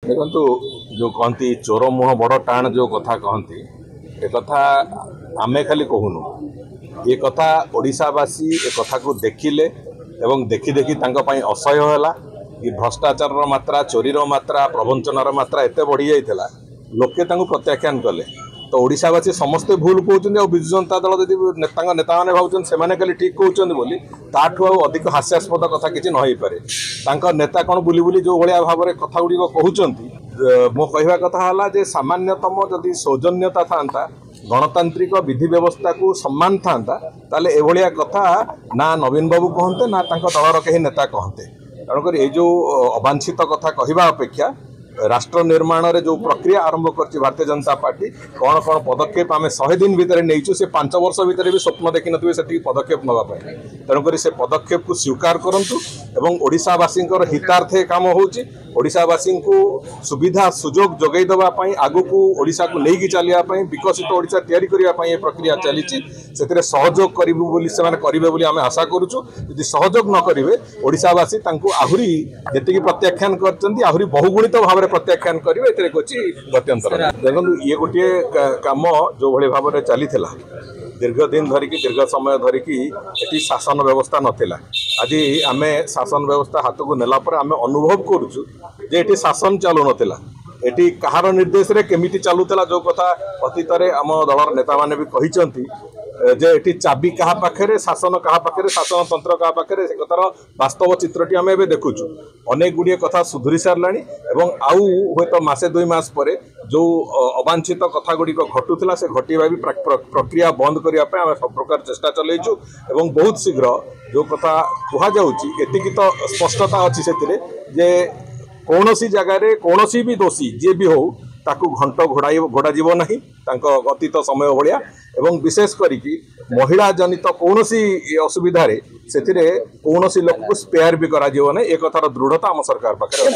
देखु जो कहती चोर मुह बड़ टाण जो कथा कहती एक कथा आमे खाली कहूनु ये कथा ओडिशावासी ए कथा को देखिले एवं देखी देखी असह्य है कि भ्रष्टाचार मात्रा चोरीर मात्रा प्रवंचनार मात्रा एत बढ़ी जाइला लोके प्रत्याख्यान कले तो ओडिशावासी समस्ते भूल कहते विजु जनता दल जब नेता मैंने भावुन से खाली ठीक कहते बोली ताठू अधिक हास्यास्पद कथा किसी न पारे नेता कौन बुली बुली जो भाया भाव में कथा गुड़िक कहते मो कहवा कथा है सामान्यतम जदि सौजन्यता था गणतांत्रिक विधि व्यवस्था को सम्मान था ताले एभलिया कथा ना नवीन बाबू कहते ना दलर कहीं नेता कहते तेणुक ये जो अवांछित कथा कहवा अपेक्षा राष्ट्र निर्माण रे जो प्रक्रिया आरंभ कर भारतीय जनता पार्टी कौन कौन पदक्षेप आम 100 दिन भितर नहीं से 5 वर्ष भितर भी स्वप्न देखी थे से पदक्षेप नापी तेणुक से पदक्षेप को स्वीकार करूँ एवं ओडिशावासी हितार्थे काम होशावासी को सुविधा सुजोग जोगई देवाई आगु को ओडिशा को लेकिन चलिए विकसित ओडिशा तैयारी करने प्रक्रिया चली से सहयोग करेंगे आम आशा करुचु यदि सहयोग न करेंगे ओडिशावासी आहरी जी प्रत्याख्यान कर बहुगुणित भाव प्रत्याख्यान करेंगे गत्यंतर देखो ये गोटे कम जो भाई भाव में चली दीर्घ दिन धरिकी दीर्घ समय धरिकी शासन व्यवस्था नाला आज आम शासन व्यवस्था हाथ को नेला आम अनुभव करुचु जे एटी शासन चलु नाला एटी कहार निर्देश रे केमिति चलुला जो कथा अतीत आम दलर नेता माने भी कहिसंती जे एटी चाबी कहा पाखे शासन कहा पाखे शासन तंत्र कहा पाखे से कथार वास्तव चित्रटी आम एवं देखुचु अनेक गुड़िए कथा सुधुरी सारा आउ हे तो मसे 2 मास पर जो अवांछित कथा गुड़िक घटुला से घटवा भी प्रक्रिया बंद करने आम सब प्रकार चेष्टा चलैचु एवं बहुत शीघ्र जो कथा कहुची तो स्पष्टता अच्छी से जे कौन सी जगार कौन भी दोषी जी भी हो ताकू घंट घोड़ा जीव ना अतीत समय भाया एवं विशेष करी महिला जनित कौन असुविधा से कौन लोक को स्पेयर भी करा एक कथार दृढ़ता आम सरकार पाखे।